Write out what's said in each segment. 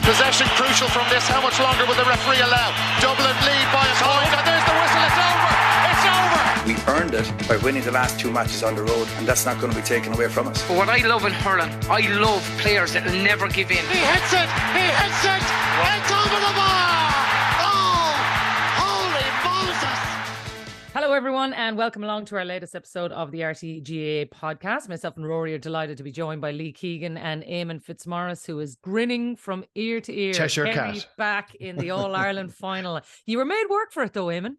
Possession crucial from this. How much longer will the referee allow? Dublin lead by a point, and there's the whistle. It's over. It's over. We earned it by winning the last 2 matches on the road, and that's not going to be taken away from us. But what I love in hurling, I love players that will never give in. He hits it. He hits it. It's over the bar. Oh, holy Moses. Hello everyone and welcome along to our latest episode of the RTÉ GAA Podcast. Myself and Rory are delighted to be joined by Keegan and Éamonn Fitzmaurice, who is grinning from ear to ear. Cheshire Cat. Back in the All-Ireland final. You were made work for it though, Éamonn.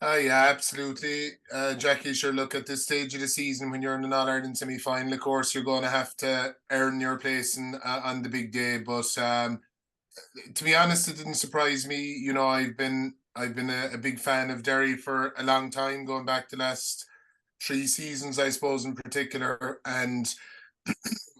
Yeah, absolutely. Jacqui, sure, look, at this stage of the season when you're in an All-Ireland semi-final, of course, you're going to have to earn your place on the big day. But to be honest, it didn't surprise me. You know, I've been a big fan of Derry for a long time, going back the last 3 seasons, I suppose, in particular. And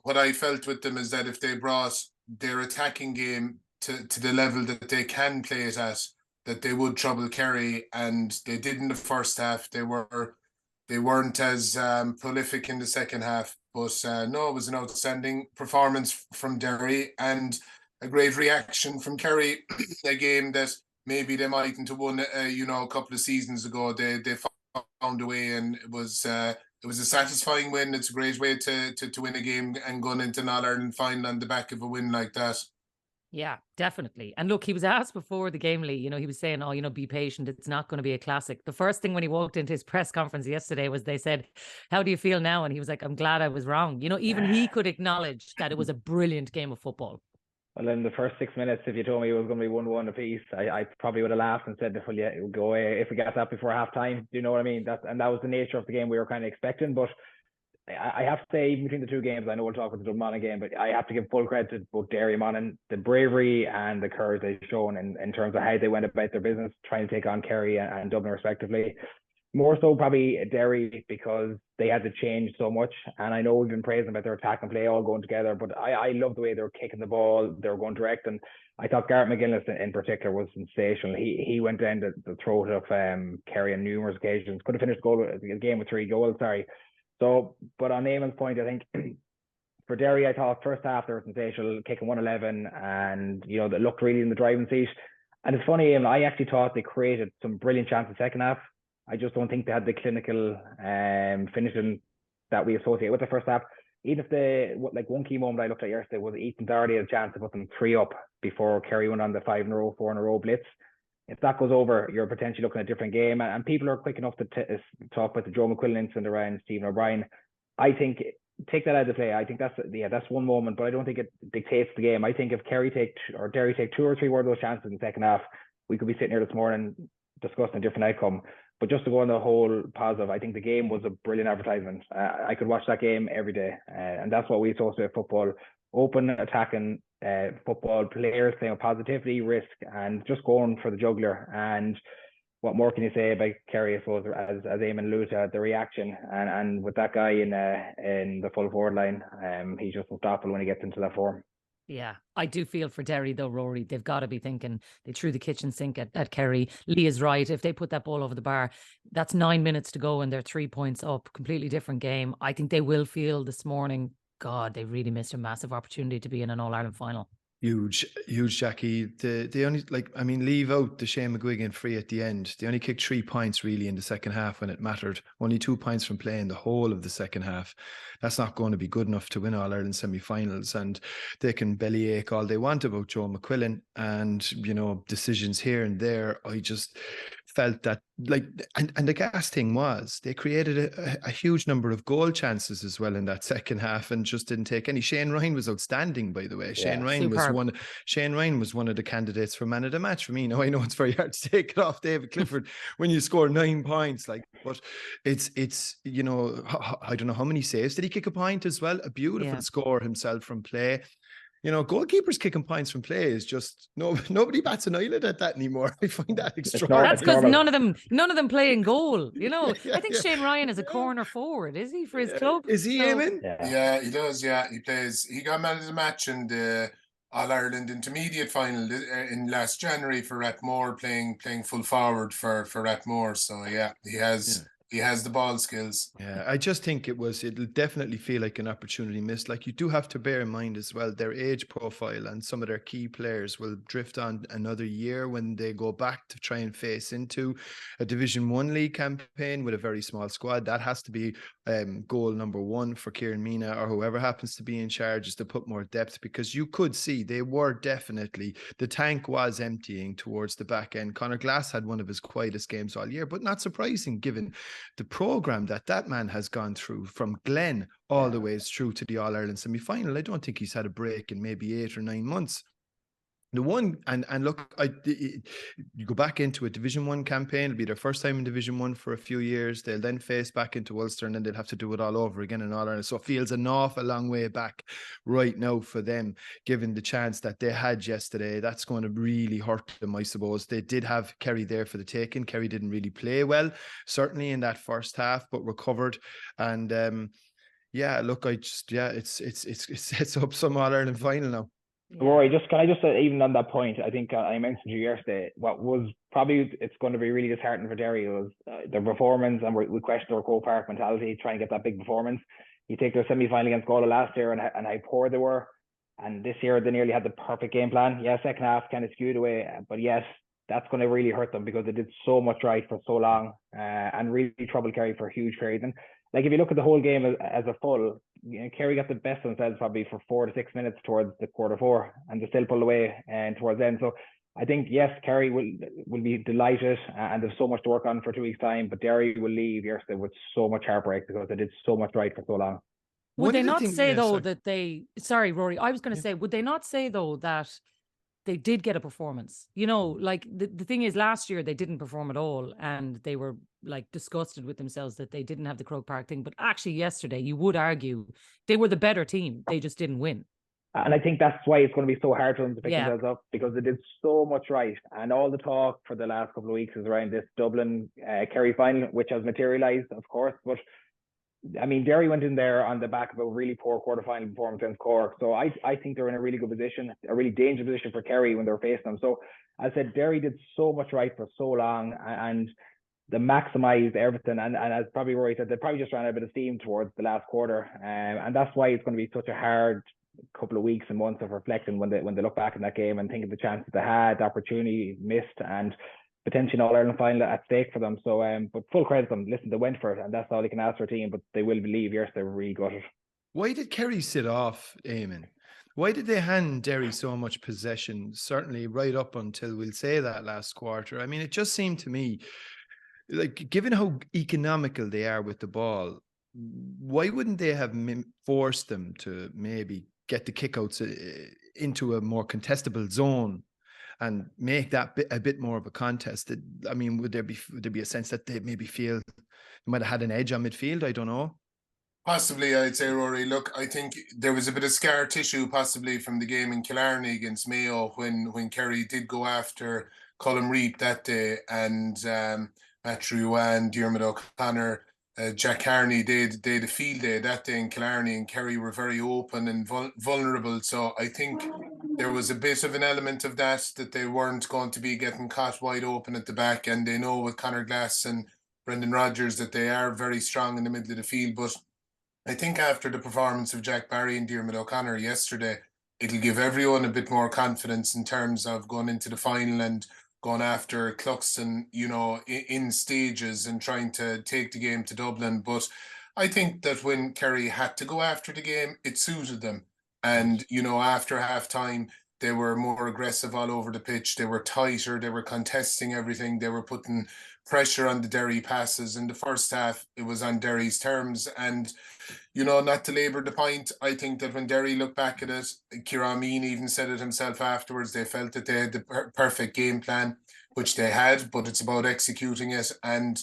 what I felt with them is that if they brought their attacking game to the level that they can play it at, that they would trouble Kerry, and they did in the first half. They weren't as prolific in the second half, but no, it was an outstanding performance from Derry and a great reaction from Kerry. A game that maybe they mightn't have won, a couple of seasons ago. They found a way, and it was a satisfying win. It's a great way to win a game and going into an All-Ireland final on the back of a win like that. Yeah, definitely. And look, he was asked before the game, Lee, he was saying, be patient. It's not going to be a classic. The first thing when he walked into his press conference yesterday was they said, how do you feel now? And he was like, I'm glad I was wrong. Even he could acknowledge that it was a brilliant game of football. Well, in the first 6 minutes, if you told me it was going to be 1-1 apiece, I probably would have laughed and said, well, yeah, it would go away if we got that before half time. Do you know what I mean? That was the nature of the game we were kind of expecting. But I have to say, even between the two games, I know we'll talk about the Dublin game, but I have to give full credit to both Derry and Monaghan, the bravery and the courage they've shown in terms of how they went about their business, trying to take on Kerry and Dublin respectively. More so probably Derry, because they had to change so much. And I know we've been praising about their attack and play all going together, but I love the way they were kicking the ball, they were going direct. And I thought Garrett McGuinness in particular was sensational. He went down the throat of Kerry on numerous occasions. Could have finished the game with 3 goals, sorry. So, but on Éamonn's point, I think for Derry, I thought first half they were sensational, kicking 111, and they looked really in the driving seat. And it's funny, Éamonn, I actually thought they created some brilliant chances second half. I just don't think they had the clinical finishing that we associate with the first half. Even if one key moment I looked at yesterday was Ethan Doherty had a chance to put them 3 up before Kerry went on the 5 in a row, 4 in a row blitz. If that goes over, you're potentially looking at a different game. And people are quick enough to talk about the Joe McQuillan incident around Stephen O'Brien. I think take that out of play. I think that's one moment, but I don't think it dictates the game. I think if Derry take 2 or 3 more of those chances in the second half, we could be sitting here this morning discussing a different outcome. But just to go on the whole positive, I think the game was a brilliant advertisement. I could watch that game every day, and that's what we associate with football: open, attacking football, players playing with positivity, risk, and just going for the jugular. And what more can you say about Kerry? I suppose, as Éamonn alluded to, the reaction, and with that guy in the full forward line, he's just unstoppable when he gets into that form. Yeah, I do feel for Derry though, Rory. They've got to be thinking they threw the kitchen sink at Kerry. Lee is right. If they put that ball over the bar, that's 9 minutes to go and they're 3 points up. Completely different game. I think they will feel this morning, God, they really missed a massive opportunity to be in an All-Ireland final. Huge, Jacqui. They only leave out the Shane McGuigan free at the end. They only kicked 3 points really in the second half when it mattered. Only 2 points from playing the whole of the second half. That's not going to be good enough to win All-Ireland semi-finals. And they can bellyache all they want about Joe McQuillan and decisions here and there. I just felt that and the gas thing was they created a huge number of goal chances as well in that second half and just didn't take any. Shane Ryan was outstanding, by the way. Shane Ryan was one of the candidates for man of the match for me. Now I know it's very hard to take it off David Clifford when you score 9 points, but it's I don't know how many saves did he kick a point as well. A beautiful score himself from play. Goalkeepers kicking points from play is just nobody bats an eyelid at that anymore. I find that extraordinary. That's because none of them play in goal. I think Shane Ryan is a corner forward, is he, for his club? Is he, Éamonn? Yeah, he does. Yeah, he plays. He got man of the match in the All-Ireland intermediate final in last January for Rathmore, playing full forward for Rathmore. So yeah, he has He has the ball skills. Yeah, I just think it'll definitely feel like an opportunity missed. Like, you do have to bear in mind as well, their age profile and some of their key players will drift on another year when they go back to try and face into a Division 1 league campaign with a very small squad. That has to be goal number one for Kieran Mina or whoever happens to be in charge, is to put more depth, because you could see the tank was emptying towards the back end. Conor Glass had one of his quietest games all year, but not surprising given the program that man has gone through from Glen all the ways through to the All-Ireland semi-final. I don't think he's had a break in maybe 8 or 9 months. The one, and look, you go back into a Division 1 campaign, it'll be their first time in Division 1 for a few years. They'll then face back into Ulster, and then they'll have to do it all over again in All-Ireland. So it feels an awful long way back right now for them, given the chance that they had yesterday. That's going to really hurt them, I suppose. They did have Kerry there for the taking. Kerry didn't really play well, certainly in that first half, but recovered. And it sets up some All-Ireland final now. Rory, can I just say, even on that point, I think I mentioned to you yesterday, what was probably, it's going to be really disheartening for Derry was their performance, and we questioned their Croke Park mentality, try and get that big performance. You take their semi-final against Galway last year and how poor they were, and this year they nearly had the perfect game plan. Yeah, second half kind of skewed away, but yes, that's going to really hurt them because they did so much right for so long and really troubled Kerry for huge periods. And like, if you look at the whole game as a full, Kerry got the best of themselves probably for 4 to 6 minutes towards the quarter four, and they still pulled away and towards the end. So I think, yes, Kerry will be delighted, and there's so much to work on for 2 weeks' time, but Derry will leave yesterday with so much heartbreak because they did so much right for so long. Would they not say, though, that they... Sorry, Rory, I was going to say, would they not say, though, that they did get a performance? You know, like, the thing is, last year they didn't perform at all, and they were, like, disgusted with themselves that they didn't have the Croke Park thing. But actually, yesterday, you would argue they were the better team. They just didn't win. And I think that's why it's going to be so hard for them to pick themselves up, because they did so much right. And all the talk for the last couple of weeks is around this Dublin Kerry final, which has materialised, of course. But I mean, Derry went in there on the back of a really poor quarterfinal performance against Cork. So I think they're in a really good position, a really dangerous position for Kerry when they're facing them. So as I said, Derry did so much right for so long, and they maximised everything. And as probably Rory said, they probably just ran a bit of steam towards the last quarter. And that's why it's going to be such a hard couple of weeks and months of reflecting when they look back in that game and think of the chances they had, the opportunity missed, and potentially an All-Ireland final at stake for them. So, but full credit to them. Listen, they went for it, and that's all you can ask for a team, but they will believe, yes, they were really gutted. Why did Kerry sit off, Éamonn? Why did they hand Derry so much possession, certainly right up until, we'll say, that last quarter? I mean, it just seemed to me, like, given how economical they are with the ball, why wouldn't they have forced them to maybe get the kickouts into a more contestable zone and make that a bit more of a contest? I mean, would there be a sense that they maybe feel they might have had an edge on midfield? I don't know. Possibly, I'd say, Rory. Look, I think there was a bit of scar tissue possibly from the game in Killarney against Mayo when Kerry did go after Colm O'Rourke that day, and Matthew and Diarmuid O'Connor, Jack Carney, they had a field day that day in Killarney, and Kerry were very open and vulnerable. So I think there was a bit of an element of that they weren't going to be getting caught wide open at the back. And they know with Conor Glass and Brendan Rodgers that they are very strong in the middle of the field. But I think after the performance of Jack Barry and Diarmuid O'Connor yesterday, it'll give everyone a bit more confidence in terms of going into the final and going after Cluxton, you know, in stages and trying to take the game to Dublin. But I think that when Kerry had to go after the game, it suited them. And, you know, after half-time, they were more aggressive all over the pitch. They were tighter. They were contesting everything. They were putting pressure on the Derry passes. In the first half, it was on Derry's terms. And, you know, not to labour the point, I think that when Derry looked back at it, Kieran even said it himself afterwards, they felt that they had the perfect game plan, which they had, but it's about executing it. And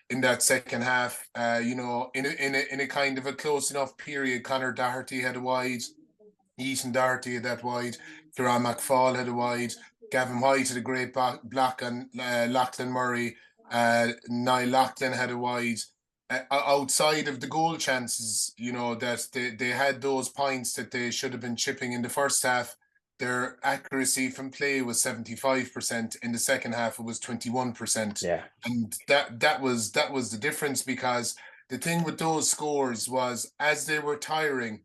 in that second half, you know, in a kind of a close enough period, Conor Doherty had a wide, Ethan Doherty had that wide, Kieran McFall had a wide, Gavin White had a great block on Lachlan Murray, Niall Lachlan had a wide. Outside of the goal chances, you know, that they had those points that they should have been chipping in the first half. their accuracy from play was 75%. In the second half, it was 21%. Yeah. And that was the difference, because the thing with those scores was, as they were tiring,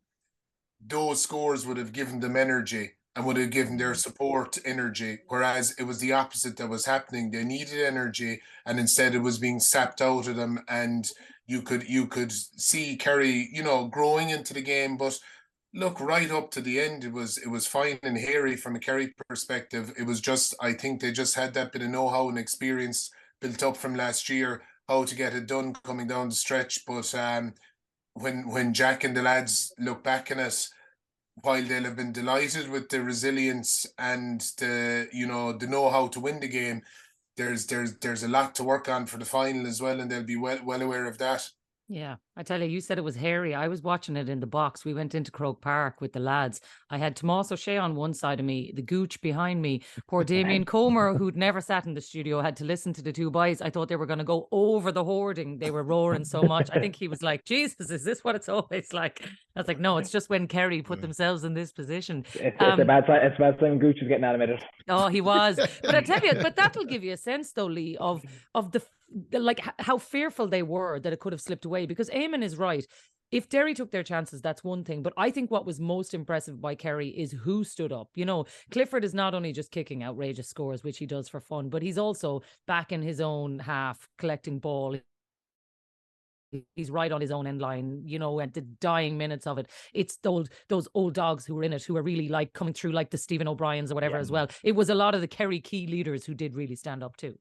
those scores would have given them energy and would have given their support energy, whereas it was the opposite that was happening. They needed energy, and instead it was being sapped out of them. And you could see Kerry, growing into the game. But look, right up to the end, it was fine and hairy from a Kerry perspective. It was just, I think they just had that bit of know-how and experience built up from last year, how to get it done coming down the stretch. But when Jack and the lads look back on it, while they'll have been delighted with the resilience and the know-how to win the game, there's a lot to work on for the final as well, and they'll be well aware of that. Yeah, I tell you said it was hairy. I was watching it in the box. We went into Croke Park with the lads. I had Tomás O'Shea on one side of me, the gooch behind me. Poor Damien Comer, who'd never sat in the studio, had to listen to the two boys. I thought they were going to go over the hoarding. They were roaring so much. I think he was like, Jesus, is this what it's always like? I was like, no, it's just when Kerry put themselves in this position. It's a bad sign. It's a bad sign. Gooch is getting animated. Oh, he was. But I tell you, that'll give you a sense, though, Lee, of the like how fearful they were that it could have slipped away. Because Éamonn is right. If Derry took their chances, that's one thing. But I think what was most impressive by Kerry is who stood up. Clifford is not only just kicking outrageous scores, which he does for fun, but he's also back in his own half, collecting ball. He's right on his own end line, at the dying minutes of it. It's those old dogs who were in it, who are really like coming through, like the Stephen O'Briens or whatever as well. It was a lot of the Kerry key leaders who did really stand up too.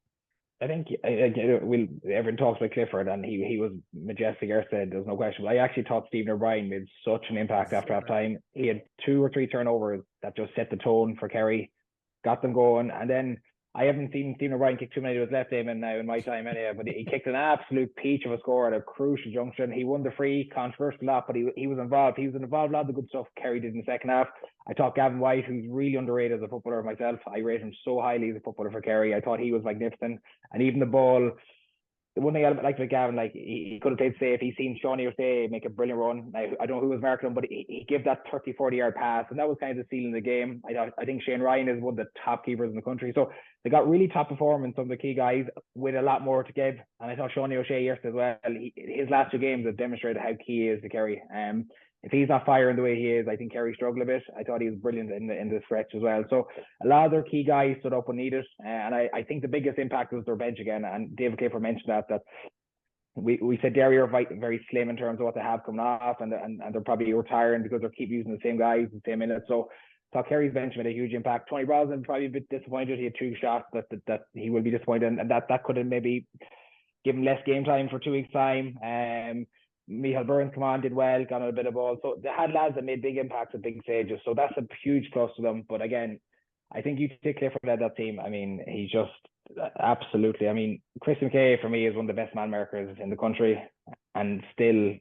I think everyone talks about Clifford, and he was majestic. Said there's no question. But I actually thought Stephen O'Brien made such an impact after half time. He had 2 or 3 turnovers that just set the tone for Kerry, got them going. And then I haven't seen Stephen O'Brien kick too many of his left, Éamonn, now in my time anyway, but he kicked an absolute peach of a score at a crucial junction. He won the free, controversial lot, but he was involved. He was involved in a lot of the good stuff Kerry did in the second half. I thought Gavin White, who's really underrated as a footballer myself, I rate him so highly as a footballer for Kerry. I thought he was magnificent. And even the ball, the one thing I like with Gavin, like he could have played safe. He's seen Sean O'Shea make a brilliant run. I don't know who was marking him, but he gave that 30-40 yard pass, and that was kind of the seal in the game. I think Shane Ryan is one of the top keepers in the country. So they got really top performance, some of the key guys, with a lot more to give. And I thought Sean O'Shea yesterday as well, his last 2 games have demonstrated how key he is to Kerry. If he's not firing the way he is, I think Kerry struggle a bit. I thought he was brilliant in the stretch as well. So a lot of their key guys stood up when needed. And I think the biggest impact was their bench again. And David Clifford mentioned that we said Derry are very slim in terms of what they have coming off, and they're probably retiring because they keep using the same guys, the same minutes. So I thought Kerry's bench made a huge impact. Tony Brosnan probably a bit disappointed. He had 2 shots that he will be disappointed, and that could have maybe given less game time for 2 weeks' time. Michael Burns come on, did well, got on a bit of ball. So they had lads that made big impacts at big stages. So that's a huge plus to them. But again, I think you take Clifford led that team. I mean, he's just absolutely. I mean, Chris McKay for me is one of the best man markers in the country, and still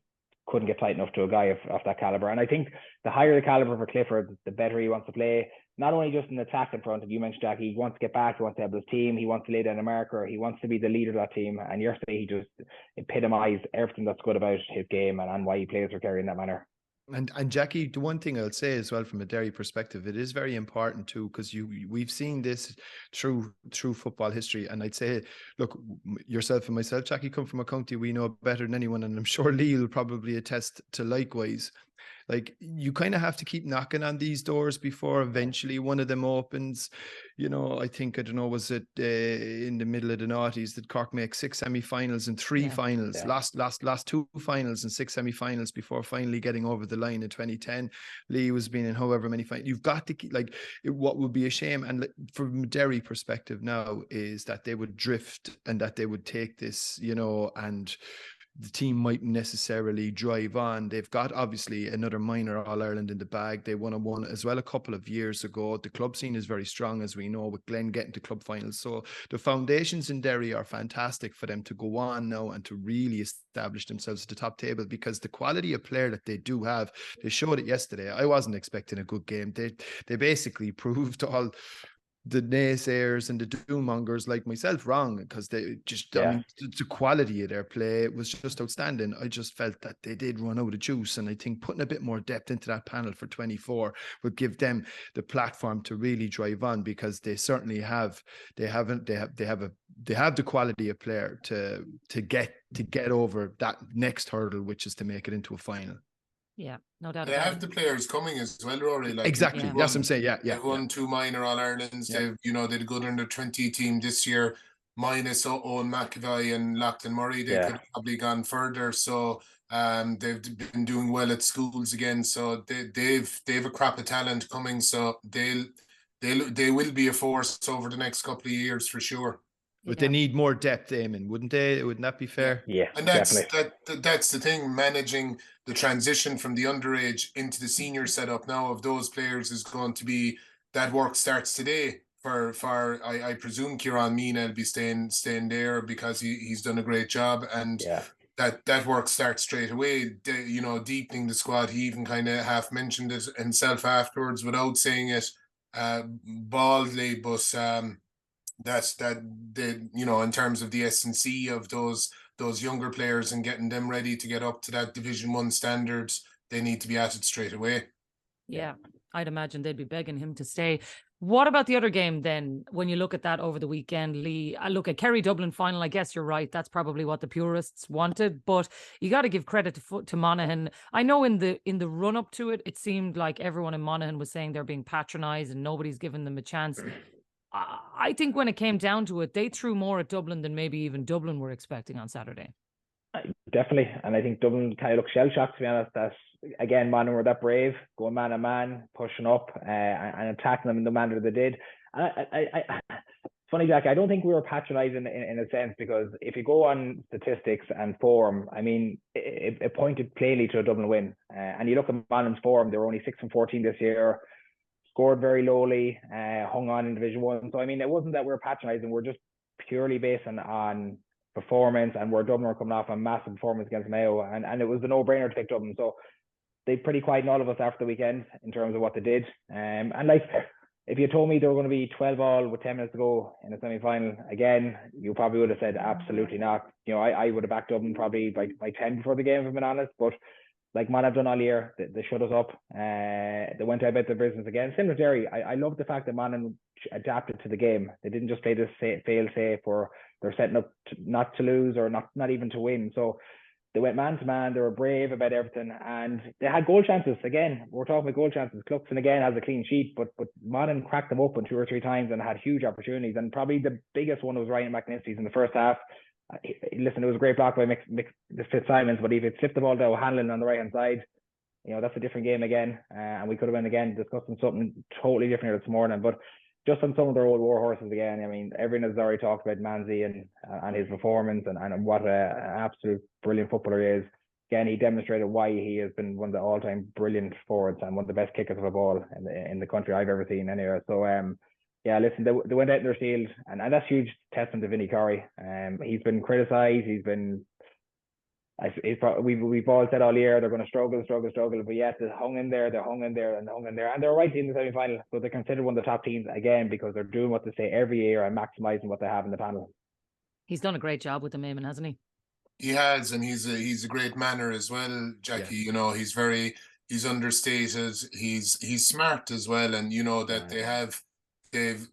couldn't get tight enough to a guy of that caliber. And I think the higher the caliber for Clifford, the better he wants to play. Not only just in the attack in front of you mentioned, Jacqui, he wants to get back, he wants to have his team, he wants to lay down a marker, he wants to be the leader of that team. And yesterday he just epitomised everything that's good about his game and why he plays for Kerry in that manner. And Jacqui, the one thing I'll say as well from a Derry perspective, it is very important too, because we've seen this through football history. And I'd say, look, yourself and myself, Jacqui, come from a county we know better than anyone, and I'm sure Lee will probably attest to likewise. Like, you kind of have to keep knocking on these doors before eventually one of them opens. I think, I don't know, was it in the middle of the noughties that Cork make 6 semi-finals and 3 finals, last 2 finals and 6 semi-finals before finally getting over the line in 2010. Lee was being in however many finals. You've got to keep, what would be a shame, and from a Derry perspective now, is that they would drift and that they would take this, and the team mightn't necessarily drive on. They've got obviously another minor All-Ireland in the bag. They won one as well a couple of years ago. The club scene is very strong, as we know, with Glen getting to club finals. So the foundations in Derry are fantastic for them to go on now and to really establish themselves at the top table, because the quality of player that they do have, they showed it yesterday. I wasn't expecting a good game. They basically proved all the naysayers and the doom-mongers like myself wrong, because they just, I mean, the quality of their play was just outstanding. I just felt that they did run out of juice, and I think putting a bit more depth into that panel for 24 would give them the platform to really drive on, because they certainly have the quality of player to get over that next hurdle, which is to make it into a final. Yeah, no doubt. They have the players coming as well, Rory. Like, exactly. That's what I'm saying. Yeah. They won 2 minor All-Irelands. They've, they had a good under 20 team this year, minus Owen McAvoy and Lachlan Murray. They could have probably gone further. So they've been doing well at schools again. So they've a crop of talent coming. So they will be a force over the next couple of years for sure. But they need more depth, Éamonn, wouldn't they? Wouldn't that be fair? Yeah, and that's the thing. Managing the transition from the underage into the senior setup now of those players is going to be, that work starts today. For I presume Kieran Mina will be staying there, because he's done a great job, and that work starts straight away. Deepening the squad. He even kind of half mentioned it himself afterwards without saying it baldly, but in terms of the S&C of those younger players and getting them ready to get up to that Division 1 standards, they need to be at it straight away. Yeah, I'd imagine they'd be begging him to stay. What about the other game then? When you look at that over the weekend, Lee, I look at Kerry Dublin final. I guess you're right. That's probably what the purists wanted, but you got to give credit to Monaghan. I know in the run up to it, it seemed like everyone in Monaghan was saying they're being patronised and nobody's giving them a chance. I think when it came down to it, they threw more at Dublin than maybe even Dublin were expecting on Saturday. Definitely. And I think Dublin kind of looked shell-shocked, to be honest, that, again, Monaghan were that brave, going man-to-man, pushing up and attacking them in the manner they did. It's funny, Jack, I don't think we were patronising in a sense, because if you go on statistics and form, I mean, it pointed plainly to a Dublin win. And you look at Monaghan's form, they were only 6-14 this year, scored very lowly, hung on in Division 1. So, I mean, it wasn't that we were patronising. We're just purely based on performance, and where Dublin were coming off a massive performance against Mayo. And it was a no-brainer to pick Dublin. So they pretty quiet all of us after the weekend in terms of what they did. And like, if you told me they were going to be 12-all with 10 minutes to go in the semi-final, again, you probably would have said absolutely not. I would have backed Dublin probably by 10 before the game, if I'm being honest. But like man have done all year, they shut us up. They went out about their business again. Same with Derry. I love the fact that man adapted to the game. They didn't just play this fail-safe, or they're setting up not to lose, or not even to win. So they went man to man. They were brave about everything, and they had goal chances. Again, we're talking about goal chances. Cluxton again has a clean sheet, but Monaghan cracked them open 2 or 3 times and had huge opportunities. And probably the biggest one was Ryan McNisty's in the first half. Listen, it was a great block by Fitzmaurice, but if it slipped the ball to O'Hanlon on the right hand side, that's a different game again. And we could have been again discussing something totally different here this morning. But just on some of their old war horses again, I mean, everyone has already talked about Manzi and his performance and what an absolute brilliant footballer he is. Again, he demonstrated why he has been one of the all-time brilliant forwards and one of the best kickers of a ball in the country I've ever seen anyway. So yeah, listen, they went out in their field, and that's huge testament to Vinnie Corey. He's been criticised. We've all said all year they're going to struggle, but yet they hung in there, and they're right in the semi-final. So they're considered one of the top teams again, because they're doing what they say every year and maximising what they have in the panel. He's done a great job with them, Éamonn, hasn't he? He has, and he's a great manner as well, Jacqui. Yeah. He's understated. He's smart as well, and that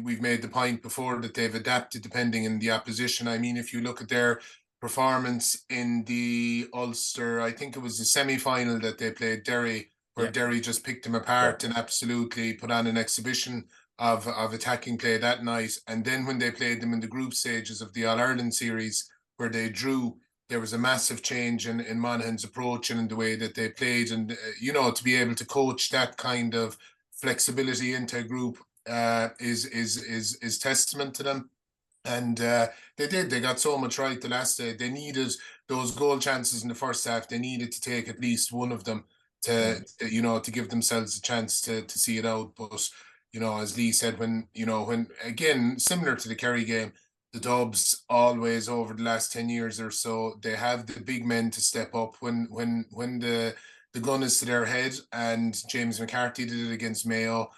we've made the point before that they've adapted depending on the opposition. I mean, if you look at their performance in the Ulster, I think it was the semi-final that they played Derry, where Derry just picked them apart and absolutely put on an exhibition of attacking play that night. And then when they played them in the group stages of the All-Ireland series, where they drew, there was a massive change in Monaghan's approach and in the way that they played. And, to be able to coach that kind of flexibility into a group is testament to them. And they got so much right the last day. They needed those goal chances in the first half. They needed to take at least one of them to give themselves a chance to see it out. But as Lee said, when again, similar to the Kerry game, the Dubs always over the last 10 years or so, they have the big men to step up when the gun is to their head. And James McCarthy did it against Mayo.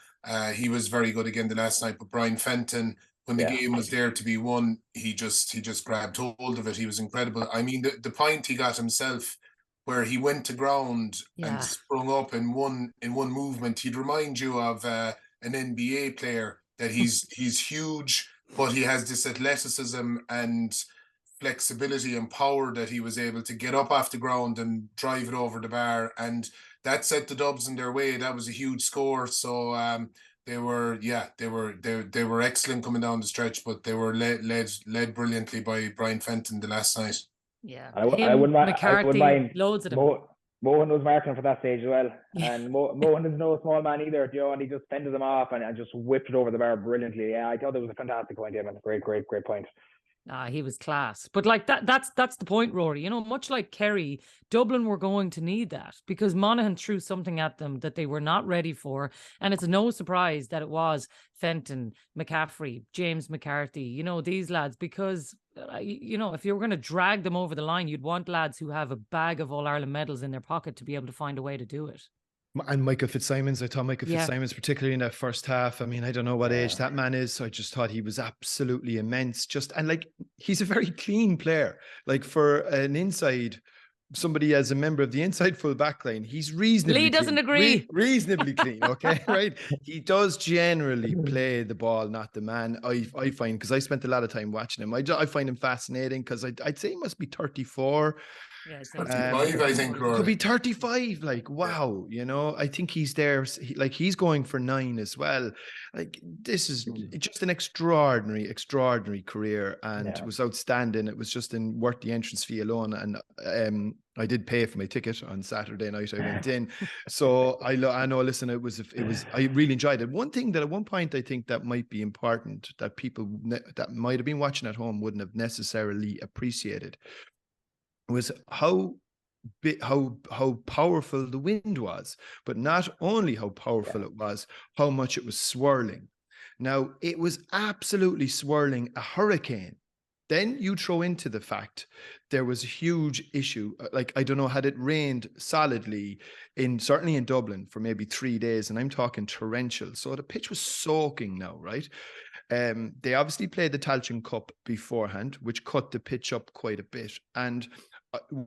He was very good again the last night, but Brian Fenton, when the game was there to be won, he just grabbed hold of it. He was incredible. I mean, the point he got himself, where he went to ground and sprung up in one movement, he'd remind you of an NBA player, that he's huge, but he has this athleticism and flexibility and power that he was able to get up off the ground and drive it over the bar, and that set the Dubs in their way. That was a huge score. So they were excellent coming down the stretch, but they were led brilliantly by Brian Fenton the last night. Yeah, I wouldn't mind loads of them. Mohan was marking for that stage as well, and Mohan is no small man either, and he just fended them off and just whipped it over the bar brilliantly. Yeah, I thought it was a fantastic point, Éamonn. Great point. He was class. But like that's the point, Rory. Much like Kerry, Dublin were going to need that, because Monaghan threw something at them that they were not ready for. And it's no surprise that it was Fenton, McCaffrey, James McCarthy, these lads, because, if you were going to drag them over the line, you'd want lads who have a bag of All-Ireland medals in their pocket to be able to find a way to do it. And Michael Fitzsimons, I thought Michael Fitzsimons, particularly in that first half, I mean, I don't know what age that man is, so I just thought he was absolutely immense. He's a very clean player. Like, for an inside, somebody as a member of the inside full back line, he's reasonably Lee doesn't agree. Reasonably clean, okay, right? He does generally play the ball, not the man, I find, because I spent a lot of time watching him. I find him fascinating, because I'd say he must be 34. Yeah, 35, I think. Could be 35. Like, wow, I think he's there. He's going for 9 as well. Like, this is just an extraordinary career, and it was outstanding. It was just worth the entrance fee alone. And I did pay for my ticket on Saturday night. I went in, so I know. Listen, it was. I really enjoyed it. One thing that at one point I think that might be important, that people that might have been watching at home wouldn't have necessarily appreciated, was how powerful the wind was, but not only how powerful it was, how much it was swirling. Now, it was absolutely swirling, a hurricane. Then you throw into the fact there was a huge issue. Like, I don't know, had it rained solidly certainly in Dublin for maybe 3 days, and I'm talking torrential. So the pitch was soaking now, right? They obviously played the Tailteann Cup beforehand, which cut the pitch up quite a bit. And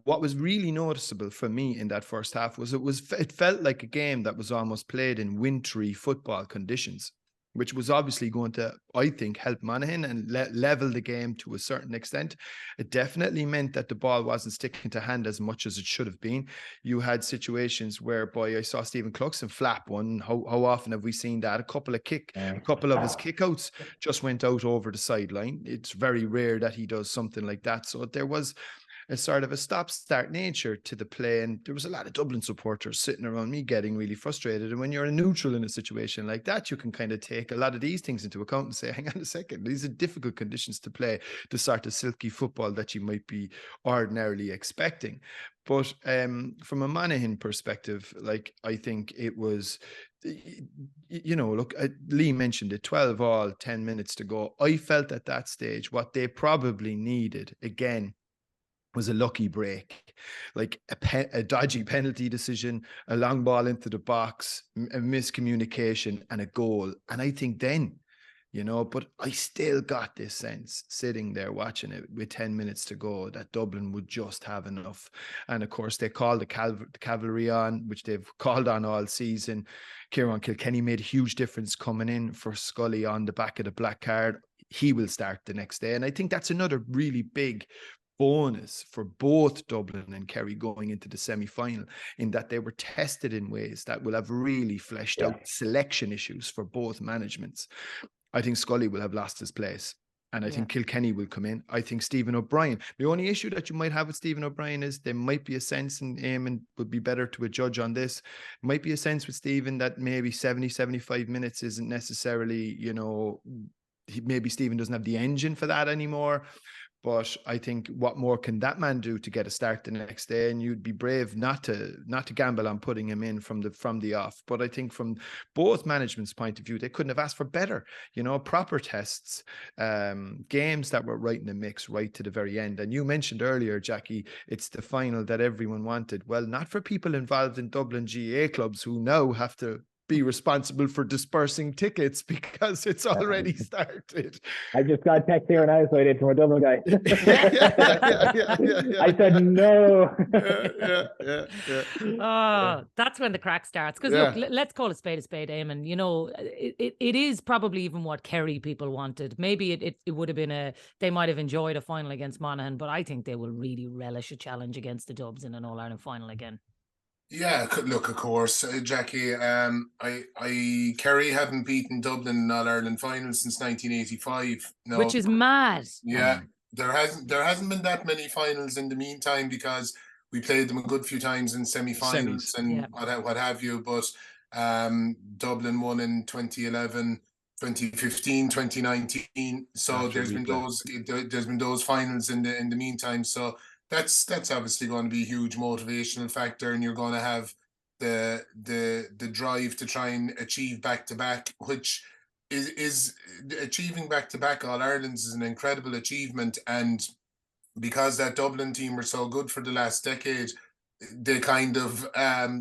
what was really noticeable for me in that first half was it felt like a game that was almost played in wintry football conditions, which was obviously going to, I think, help Monaghan and level the game to a certain extent. It definitely meant that the ball wasn't sticking to hand as much as it should have been. You had situations whereby I saw Stephen Cluxton flap one. How often have we seen that? A couple of his kickouts just went out over the sideline. It's very rare that he does something like that. So there was a sort of a stop-start nature to the play, and there was a lot of Dublin supporters sitting around me getting really frustrated. And when you're a neutral in a situation like that, you can kind of take a lot of these things into account and say, hang on a second, these are difficult conditions to play the sort of silky football that you might be ordinarily expecting. But from a Monaghan perspective, like, I think it was, look, Lee mentioned it, 12 all, 10 minutes to go. I felt at that stage what they probably needed, again, was a lucky break, like a dodgy penalty decision, a long ball into the box, a miscommunication, and a goal. And I think then, but I still got this sense sitting there watching it with 10 minutes to go that Dublin would just have enough. And of course, they called the cavalry on, which they've called on all season. Kieran Kilkenny made a huge difference coming in for Scully on the back of the black card. He will start the next day. And I think that's another really big bonus for both Dublin and Kerry going into the semi-final, in that they were tested in ways that will have really fleshed out selection issues for both managements. I think Scully will have lost his place, and I think Kilkenny will come in. I think Stephen O'Brien, the only issue that you might have with Stephen O'Brien is there might be a sense, and Éamonn would be better to a judge on this, might be a sense with Stephen that maybe 70-75 minutes isn't necessarily, maybe Stephen doesn't have the engine for that anymore. But I think what more can that man do to get a start the next day? And you'd be brave not to gamble on putting him in from the off. But I think from both management's point of view, they couldn't have asked for better, proper tests, games that were right in the mix, right to the very end. And you mentioned earlier, Jacqui, it's the final that everyone wanted. Well, not for people involved in Dublin GAA clubs who now have to be responsible for dispersing tickets because it's already started. I just got text here and I so I did from a Dublin guy. I said no. That's when the crack starts. Because look, let's call a spade, Éamonn. You know, it is probably even what Kerry people wanted. Maybe it would have been they might have enjoyed a final against Monaghan, but I think they will really relish a challenge against the Dubs in an All-Ireland final again. Yeah, look, of course, Jacqui. Kerry haven't beaten Dublin in All-Ireland final since 1985. No, which is mad. Yeah, there hasn't been that many finals in the meantime because we played them a good few times in semi-finals and what have you. But Dublin won in 2011, 2015, 2019. So there's been those finals in the meantime. So that's obviously going to be a huge motivational factor, and you're going to have the drive to try and achieve back-to-back, which is achieving back-to-back All-Irelands is an incredible achievement. And because that Dublin team were so good for the last decade, they kind of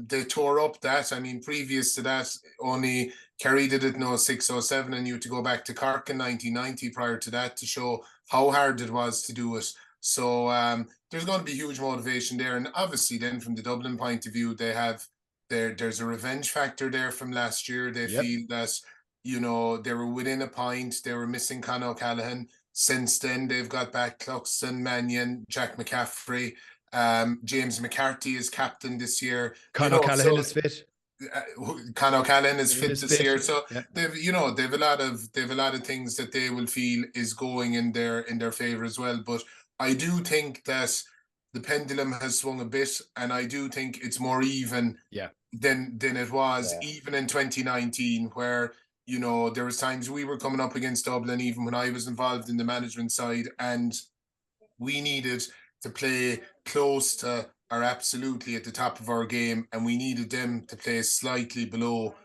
they tore up that. I mean, previous to that, only Kerry did it in 06, 07, and you had to go back to Cork in 1990 prior to that to show how hard it was to do it. So there's going to be huge motivation there. And obviously then from the Dublin point of view, there's a revenge factor there from last year. They feel that, you know, they were within a point. They were missing Conor O'Callaghan. Since then, they've got back Cluxton, Mannion, Jack McCaffrey. James McCarthy is captain this year. Conor O'Callaghan is fit. Conor O'Callaghan is fit this year. So they've a lot of things that they will feel is going in their favor as well. But I do think that the pendulum has swung a bit, and I do think it's more even than it was even in 2019, where, you know, there was times we were coming up against Dublin, even when I was involved in the management side, and we needed to play close to or absolutely at the top of our game, and we needed them to play slightly below,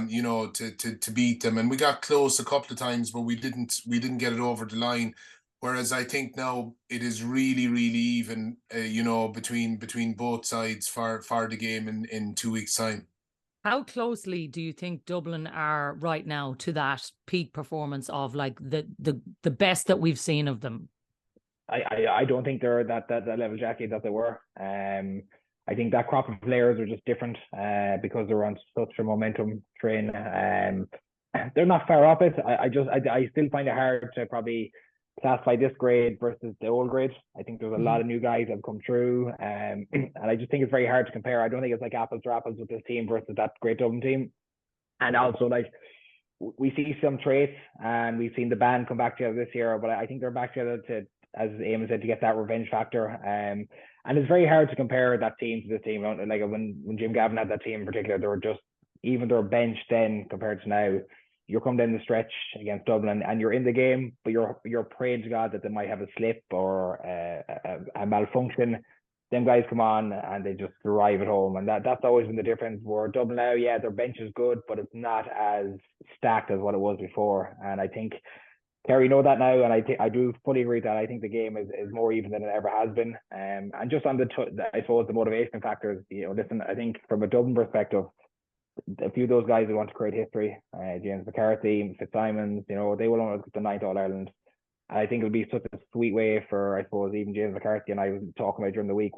you know, to beat them. And we got close a couple of times, but we didn't get it over the line. Whereas I think now it is really, really even, you know, between both sides for the game in 2 weeks' time. How closely do you think Dublin are right now to that peak performance of like the best that we've seen of them? I don't think they're that level, Jacqui, that they were. I think that crop of players are just different because they're on such a momentum train. They're not far off it. I still find it hard to probably classify this grade versus the old grade. I think there's a lot of new guys that have come through, and I just think it's very hard to compare. I don't think it's like apples to apples with this team versus that great Dublin team. And also, like, we see some traits, and we've seen the band come back together this year, but I think they're back together to, as Éamonn said, to get that revenge factor. And it's very hard to compare that team to this team. Like when Jim Gavin had that team in particular, they were just, even their bench then compared to now, you're coming down the stretch against Dublin and you're in the game, but you're praying to God that they might have a slip or a malfunction. Them guys come on and they just arrive at home, and that's always been the difference. Where Dublin now, their bench is good, but it's not as stacked as what it was before. And I think Kerry know that now, and I do fully agree that I think the game is more even than it ever has been. And just on I suppose the motivation factors, you know, listen, I think from a Dublin perspective, a few of those guys who want to create history, James McCarthy, Fitzmaurice, you know, they will only look at the 9th All-Ireland. I think it'll be such a sweet way for, I suppose, even James McCarthy, and I was talking about during the week,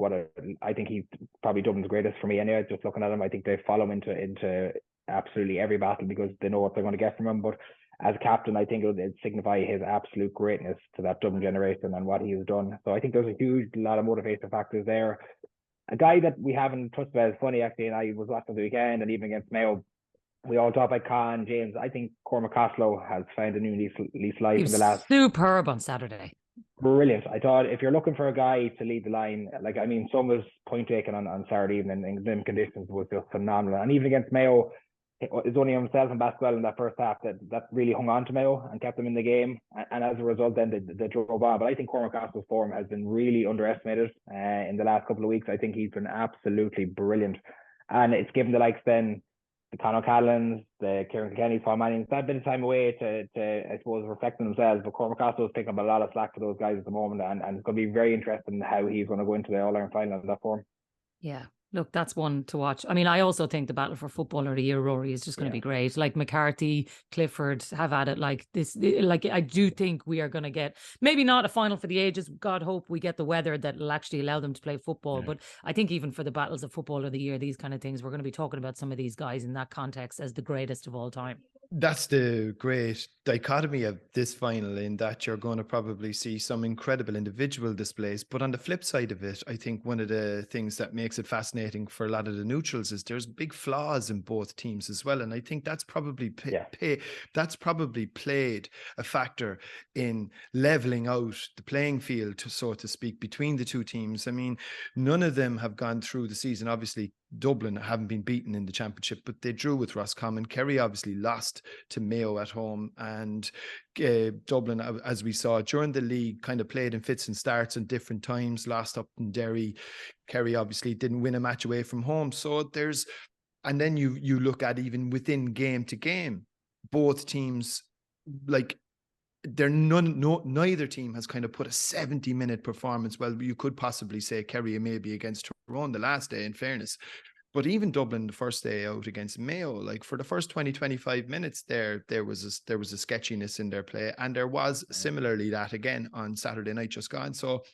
I think he's probably Dublin's greatest for me anyway, just looking at him. I think they follow him into absolutely every battle because they know what they're going to get from him. But as captain, I think it'll signify his absolute greatness to that Dublin generation and what he has done. So I think there's a huge lot of motivating factors there. A guy that we haven't touched about is funny, actually, and I was watching the weekend and even against Mayo, we all talk about Con, James. I think Cormac Coslow has found a new lease life in the last. Superb on Saturday. Brilliant. I thought if you're looking for a guy to lead the line, like, I mean, some of his point taken on Saturday evening in them conditions was just phenomenal. And even against Mayo, it's only himself and Basquel in that first half that really hung on to Mayo and kept them in the game. And as a result, then they drove on. But I think Cormac Coslow's form has been really underestimated in the last couple of weeks. I think he's been absolutely brilliant. And it's given the likes then the Conor O'Callaghan's, the Kieran Kilkenny, Paul Manning, that bit of time away to I suppose, reflect on themselves. But Cormac Coslow's picking up a lot of slack for those guys at the moment. And it's going to be very interesting how he's going to go into the All-Ireland final in that form. Yeah. Look, that's one to watch. I mean, I also think the battle for Footballer of the Year, Rory, is just going to be great. Like McCarthy, Clifford have at it like this. Like, I do think we are going to get, maybe not a final for the ages. God hope we get the weather that will actually allow them to play football. But I think even for the battles of Footballer of the Year, these kind of things, we're going to be talking about some of these guys in that context as the greatest of all time. That's the great dichotomy of this final, in that you're going to probably see some incredible individual displays. But on the flip side of it, I think one of the things that makes it fascinating for a lot of the neutrals is there's big flaws in both teams as well. And I think that's probably that's probably played a factor in leveling out the playing field, so to speak, between the two teams. I mean, none of them have gone through the season. Obviously, Dublin haven't been beaten in the championship, but they drew with Roscommon. Kerry obviously lost to Mayo at home, and Dublin, as we saw during the league, kind of played in fits and starts in different times, lost up in Derry. Kerry obviously didn't win a match away from home. So and then you look at even within game to game, both teams, like, neither team has kind of put a 70-minute performance. Well, you could possibly say Kerry maybe against Tyrone the last day, in fairness. But even Dublin the first day out against Mayo, like for the first 20-25 minutes there was a sketchiness in their play. And there was similarly that again on Saturday night just gone. So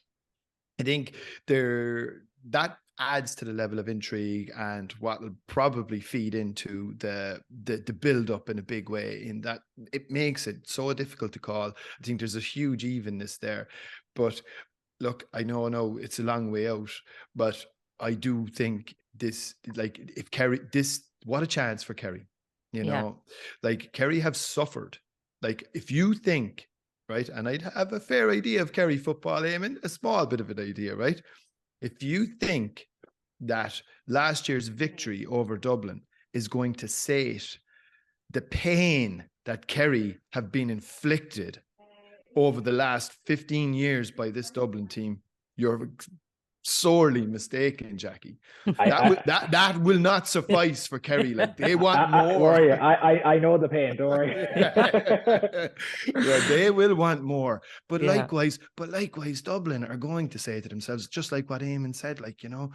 I think that adds to the level of intrigue and what will probably feed into the build up in a big way, in that it makes it so difficult to call. I think there's a huge evenness there. But look, I know it's a long way out, but I do think this, like, if Kerry, what a chance for Kerry, you know, like Kerry have suffered. Like, if you think, right, and I'd have a fair idea of Kerry football, Éamonn, a small bit of an idea, right? If you think that last year's victory over Dublin is going to sate the pain that Kerry have been inflicted over the last 15 years by this Dublin team, you're sorely mistaken, Jacqui. That will not suffice for Kerry. Like, they want more. Rory, I know the pain, don't worry. Yeah, they will want more. But likewise, Dublin are going to say to themselves, just like what Éamonn said, like, you know,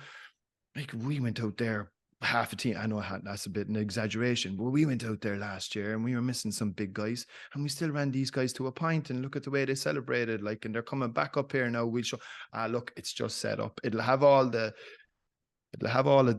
like, we went out there, half a team, I know that's a bit an exaggeration, but we went out there last year and we were missing some big guys, and we still ran these guys to a point, and look at the way they celebrated, like, and they're coming back up here now. We'll show, look, it's just set up. It'll have all of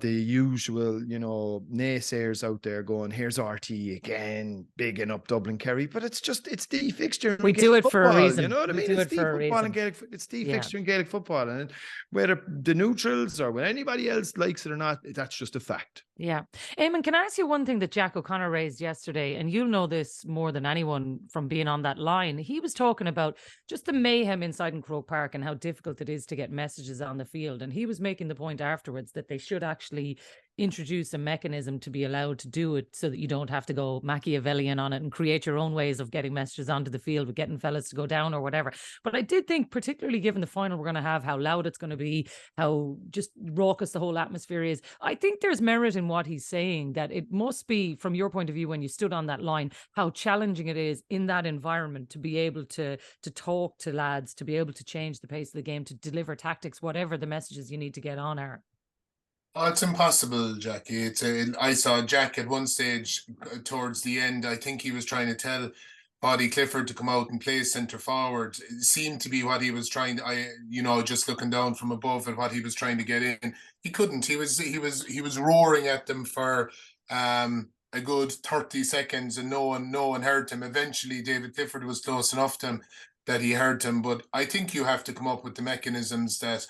the usual, you know, naysayers out there going, here's RTÉ again, bigging up Dublin Kerry, but it's the fixture. We do it for a reason. You know what I mean? It's the football and Gaelic. It's the fixture in Gaelic football, and whether the neutrals or when anybody else likes it or not, that's just a fact. Yeah. Éamonn, can I ask you one thing that Jack O'Connor raised yesterday? And you'll know this more than anyone from being on that line. He was talking about just the mayhem inside in Croke Park and how difficult it is to get messages on the field. And he was making the point afterwards that they should actually introduce a mechanism to be allowed to do it, so that you don't have to go Machiavellian on it and create your own ways of getting messages onto the field with getting fellas to go down or whatever. But I did think, particularly given the final we're going to have, how loud it's going to be, how just raucous the whole atmosphere is, I think there's merit in what he's saying, that it must be, from your point of view when you stood on that line, how challenging it is in that environment to be able to talk to lads, to be able to change the pace of the game, to deliver tactics, whatever the messages you need to get on are. Oh, it's impossible, Jacqui. I saw Jack at one stage towards the end. I think he was trying to tell Body Clifford to come out and play centre forward. It seemed to be what he was trying to, just looking down from above at what he was trying to get in. He couldn't. He was roaring at them for a good 30 seconds, and no one heard him. Eventually, David Clifford was close enough to him that he heard him. But I think you have to come up with the mechanisms that.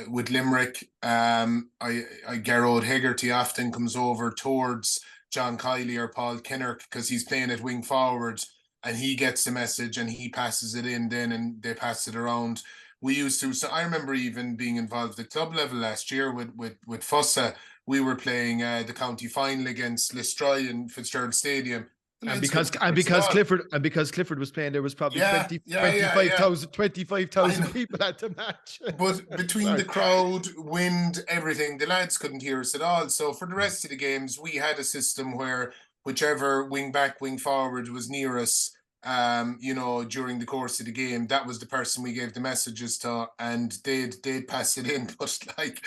With Limerick, Garrod Hegarty often comes over towards John Kiley or Paul Kinnock because he's playing at wing forward, and he gets the message and he passes it in then, and they pass it around. We used to, so I remember even being involved at club level last year with Fossa. We were playing the county final against Listroy in Fitzgerald Stadium. And because Clifford was playing, there was probably 25,000 people at the match. But between the crowd, wind, everything, the lads couldn't hear us at all. So for the rest of the games, we had a system where whichever wing back, wing forward was near us, during the course of the game, that was the person we gave the messages to, and they'd pass it in. But like,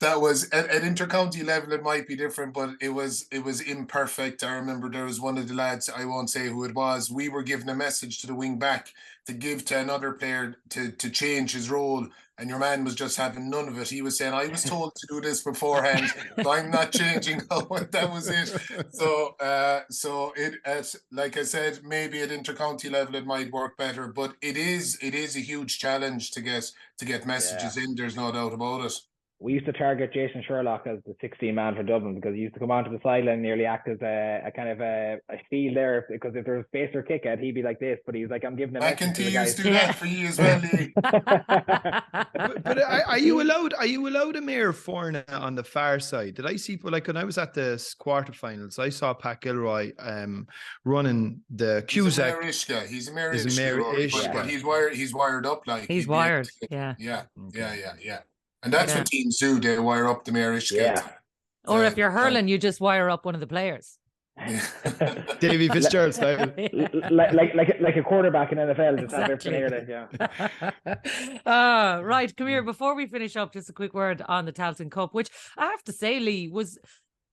That was at intercounty level. It might be different, but it was imperfect. I remember there was one of the lads, I won't say who it was. We were given a message to the wing back to give to another player to change his role, and your man was just having none of it. He was saying, "I was told to do this beforehand, so I'm not changing." That was it. So it, as like I said, maybe at intercounty level it might work better, but it is a huge challenge to get messages in. There's no doubt about it. We used to target Jason Sherlock as the 16-man for Dublin because he used to come onto the sideline and nearly act as a kind of a steal there, because if there was space or kick out, he'd be like this, but he's like, I'm giving a message to the guys. Do that for you as well, Lee. but are you allowed a Mayor Farney on the far side? Did I see, like, when I was at the quarterfinals, I saw Pat Gilroy running the Cusack. He's a Mayor-ish, but he's wired up like he's wired. Yeah. And that's what teams do. They wire up the Mayor-ish. Or if you're hurling, you just wire up one of the players. Davy Fitzgerald style. like a quarterback in NFL. Exactly. Right, come here. Before we finish up, just a quick word on the Tailteann Cup, which I have to say, Lee, was...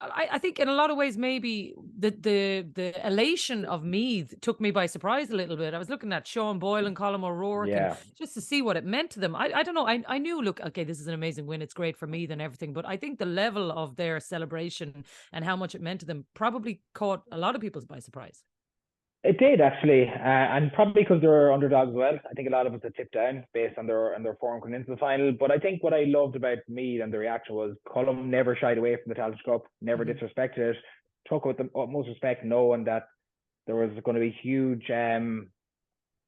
I think in a lot of ways, maybe the elation of Meath took me by surprise a little bit. I was looking at Sean Boyle and Colm O'Rourke and just to see what it meant to them. I don't know. I knew, look, okay, this is an amazing win. It's great for Meath and everything. But I think the level of their celebration and how much it meant to them probably caught a lot of people by surprise. It did, actually, and probably because they were underdogs as well. I think a lot of us had tipped down based on their form coming into the final. But I think what I loved about Meath and the reaction was Colm never shied away from the Tailteann Cup, never disrespected it, took with the utmost respect, knowing that there was going to be huge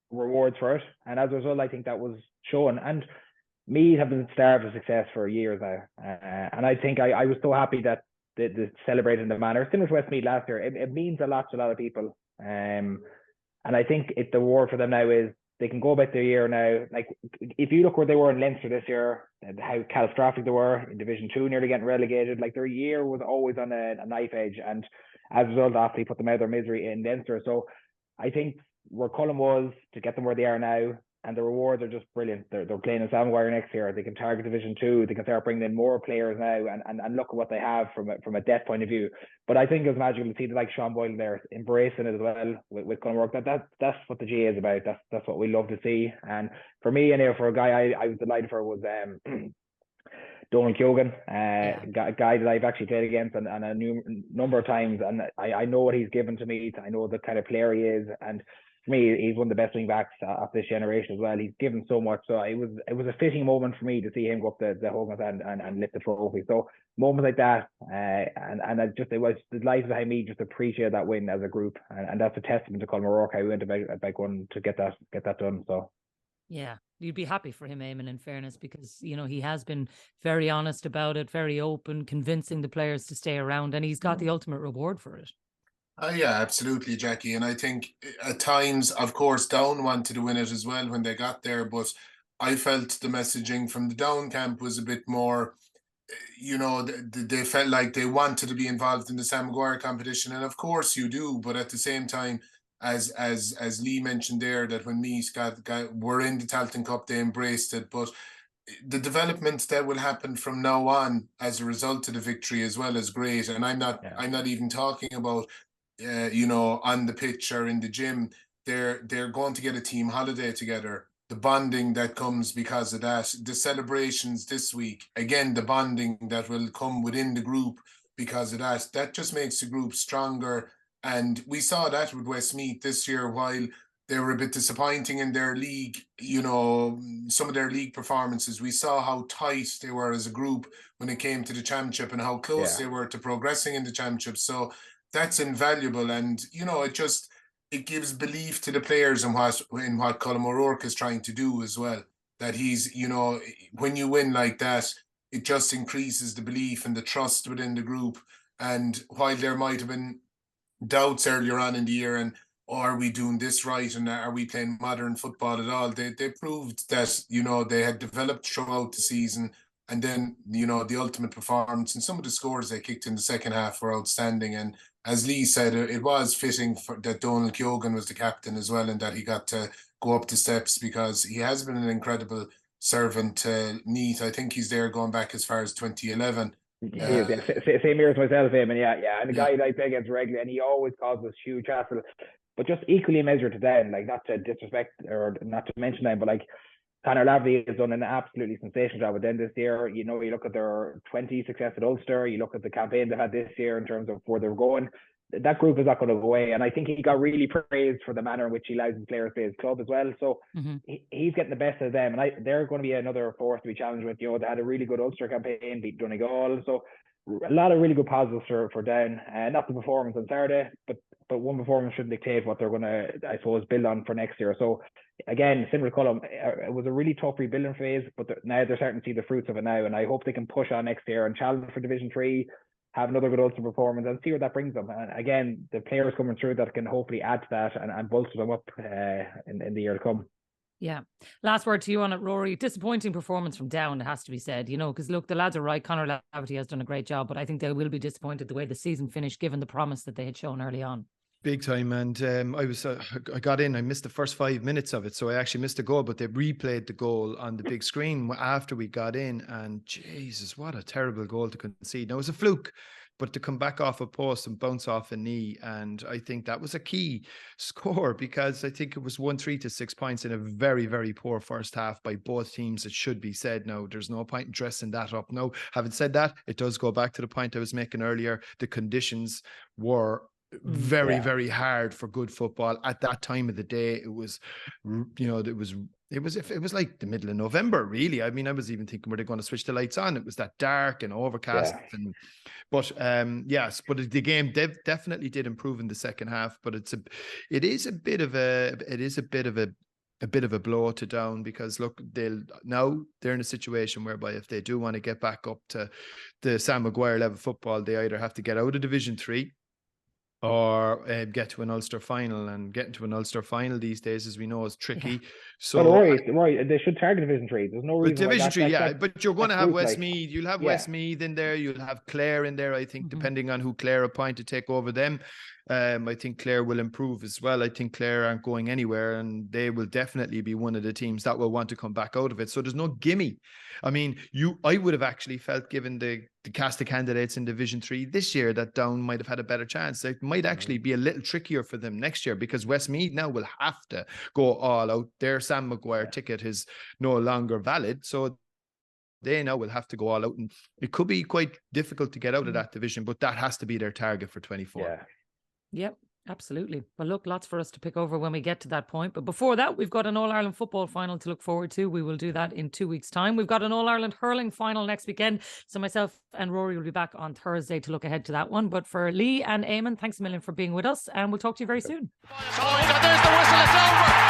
rewards for it. And as a result, I think that was shown. And Meath have been starved of success for years now. And I think I was so happy that they celebrated in the manner. Similar to Westmeath last year, it means a lot to a lot of people. And I think the reward for them now is they can go about their year now. Like, if you look where they were in Leinster this year, and how catastrophic they were in Division 2, nearly getting relegated, like their year was always on a knife edge, and as a result, after he put them out of their misery in Leinster. So I think where Colm was to get them where they are now, and the rewards are just brilliant. They're playing in Samguire next year. They can target Division 2. They can start bringing in more players now, and look at what they have from a depth point of view. But I think it was magical to see like Sean Boyle there embracing it as well with Colm O'Rourke. That's what the GAA is about. That's what we love to see. And for me, and for a guy I was delighted for was Donald Keegan, a guy that I've actually played against and a number of times, and I know what he's given to me. I know the kind of player he is, and for me, he's one of the best wing backs of this generation as well. He's given so much, so it was a fitting moment for me to see him go up the Hogan's and lift the trophy. So moments like that, and I was delighted how me just appreciate that win as a group, and that's a testament to Colm O'Rourke how he went about going to get that done. So. Yeah, you'd be happy for him, Éamonn, in fairness, because, you know, he has been very honest about it, very open, convincing the players to stay around, and he's got the ultimate reward for it. Yeah, absolutely, Jacqui. And I think at times, of course, Down wanted to win it as well when they got there, but I felt the messaging from the Down camp was a bit more, you know, they felt like they wanted to be involved in the Sam Maguire competition. And of course you do, but at the same time, as Lee mentioned there, that when Meath were in the Tailteann Cup, they embraced it. But the development that will happen from now on as a result of the victory as well is great. And I'm not even talking about you know, on the pitch or in the gym. They're going to get a team holiday together. The bonding that comes because of that, the celebrations this week, again, the bonding that will come within the group because of that just makes the group stronger. And we saw that with Westmeath this year, while they were a bit disappointing in their league, you know, some of their league performances. We saw how tight they were as a group when it came to the championship and how close they were to progressing in the championship. So that's invaluable, and you know, it gives belief to the players in what Colm O'Rourke is trying to do as well. That he's, you know, when you win like that, it just increases the belief and the trust within the group. And while there might have been doubts earlier on in the year, and are we doing this right, and are we playing modern football at all, they proved that, you know, they had developed throughout the season. And then, you know, the ultimate performance and some of the scores they kicked in the second half were outstanding. And as Lee said, it was fitting that Donald Keegan was the captain as well, and that he got to go up the steps, because he has been an incredible servant to Meath. I think he's there going back as far as 2011. Same year as myself, Éamonn, yeah. And the guy that I play against regularly, and he always causes huge hassle. But just equally measured to them, like, not to disrespect or not to mention them, but like, Conor Laverty has done an absolutely sensational job with them this year. You know, you look at their 20 success at Ulster, you look at the campaign they had this year in terms of where they're going. That group is not going to go away. And I think he got really praised for the manner in which he allows his players to play his club as well. So he's getting the best of them. And they're going to be another force to be challenged with. You know, they had a really good Ulster campaign, beat Donegal. So a lot of really good positives for Down. Not the performance on Saturday, but one performance shouldn't dictate what they're going to, I suppose, build on for next year. So again, similar to Colm, it was a really tough rebuilding phase, but now they're starting to see the fruits of it now. And I hope they can push on next year and challenge for Division 3, have another good Ulster performance, and see where that brings them. And again, the players coming through that can hopefully add to that and bolster them up in the year to come. Yeah. Last word to you on it, Rory. Disappointing performance from Down, it has to be said, you know, because look, the lads are right. Conor Laverty has done a great job, but I think they will be disappointed the way the season finished, given the promise that they had shown early on. Big time. And I got in, I missed the first 5 minutes of it. So I actually missed a goal, but they replayed the goal on the big screen after we got in. And Jesus, what a terrible goal to concede. Now, it was a fluke, but to come back off a post and bounce off a knee. And I think that was a key score, because I think it was 1-3 to 6 points in a very, very poor first half by both teams. It should be said. Now, there's no point in dressing that up. No, having said that, it does go back to the point I was making earlier. The conditions were very hard for good football at that time of the day. It was, you know, it was like the middle of November, really. I mean, I was even thinking, were they going to switch the lights on? It was that dark and overcast. But the game definitely did improve in the second half. But it is a bit of a blow to Down, because look, they're in a situation whereby if they do want to get back up to the Sam Maguire level football, they either have to get out of Division 3 or get to an Ulster final. And getting to an Ulster final these days, as we know, is tricky. So Rory, they should target Division 3. There's no reason. Division 3, but you're going to have Westmeath. You'll have Westmeath in there. You'll have Clare in there. I think depending on who Clare appoint to take over them. I think Clare will improve as well. I think Clare aren't going anywhere, and they will definitely be one of the teams that will want to come back out of it. So there's no gimme. I mean, I would have actually felt, given the cast of candidates in Division 3 this year, that Down might have had a better chance. It might actually be a little trickier for them next year, because Westmeath now will have to go all out. Their Sam Maguire ticket is no longer valid, so they now will have to go all out, and it could be quite difficult to get out of that division, but that has to be their target for 24. Yep, absolutely. Well, look, lots for us to pick over when we get to that point. But before that, we've got an All-Ireland football final to look forward to. We will do that in 2 weeks' time. We've got an All-Ireland hurling final next weekend. So myself and Rory will be back on Thursday to look ahead to that one. But for Lee and Éamonn, thanks a million for being with us, and we'll talk to you very soon. There's the whistle, it's over.